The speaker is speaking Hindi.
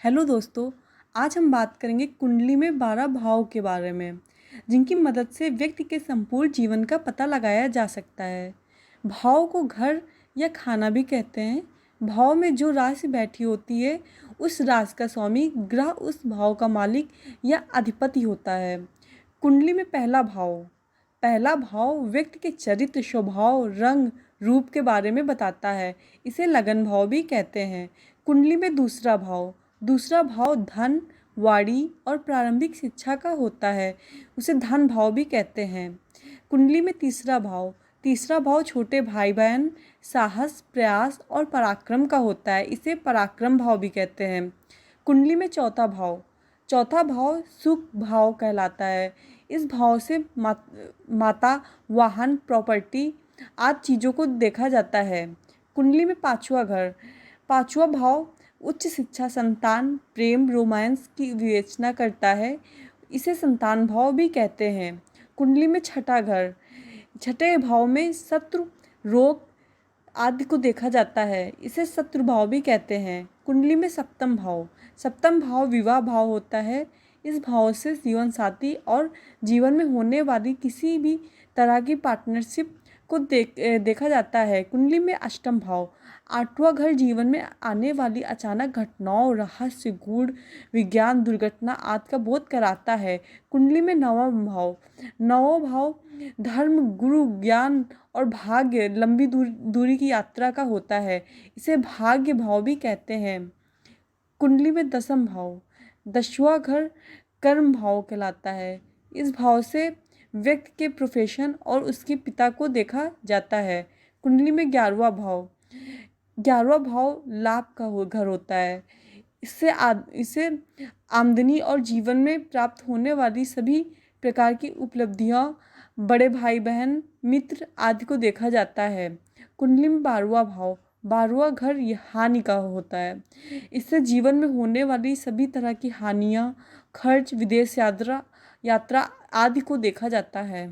हेलो दोस्तों, आज हम बात करेंगे कुंडली में 12 भाव के बारे में, जिनकी मदद से व्यक्ति के संपूर्ण जीवन का पता लगाया जा सकता है। भाव को घर या खाना भी कहते हैं। भाव में जो राशि बैठी होती है, उस राशि का स्वामी ग्रह उस भाव का मालिक या अधिपति होता है। कुंडली में पहला भाव व्यक्ति के चरित्र, स्वभाव, रंग, रूप के बारे में बताता है। इसे लगन भाव भी कहते हैं। कुंडली में दूसरा भाव धन, वाणी और प्रारंभिक शिक्षा का होता है। उसे धन भाव भी कहते हैं। कुंडली में तीसरा भाव छोटे भाई बहन, साहस, प्रयास और पराक्रम का होता है। इसे पराक्रम भाव भी कहते हैं। कुंडली में चौथा भाव सुख भाव कहलाता है। इस भाव से माता, वाहन, प्रॉपर्टी आदि चीज़ों को देखा जाता है। कुंडली में पांचवा भाव उच्च शिक्षा, संतान, प्रेम, रोमांस की विवेचना करता है। इसे संतान भाव भी कहते हैं। कुंडली में छठे भाव में शत्रु, रोग आदि को देखा जाता है। इसे शत्रु भाव भी कहते हैं। कुंडली में सप्तम भाव विवाह भाव होता है। इस भाव से जीवन साथी और जीवन में होने वाली किसी भी तरह की पार्टनरशिप को देखा जाता है। कुंडली में अष्टम भाव, आठवां घर जीवन में आने वाली अचानक घटनाओं, रहस्य, गूढ़ विज्ञान, दुर्घटना आदि का बोध कराता है। कुंडली में नौवां भाव धर्म, गुरु, ज्ञान और भाग्य, लंबी दूरी की यात्रा का होता है। इसे भाग्य भाव भी कहते हैं। कुंडली में दसवां घर कर्म भाव कहलाता है। इस भाव से व्यक्ति के प्रोफेशन और उसके पिता को देखा जाता है। कुंडली में 11वां भाव लाभ का घर होता है। इससे आमदनी और जीवन में प्राप्त होने वाली सभी प्रकार की उपलब्धियां, बड़े भाई बहन, मित्र आदि को देखा जाता है। कुंडली में 12वां घर हानि का होता है। इससे जीवन में होने वाली सभी तरह की हानियां, खर्च, विदेश यात्रा आदि को देखा जाता है।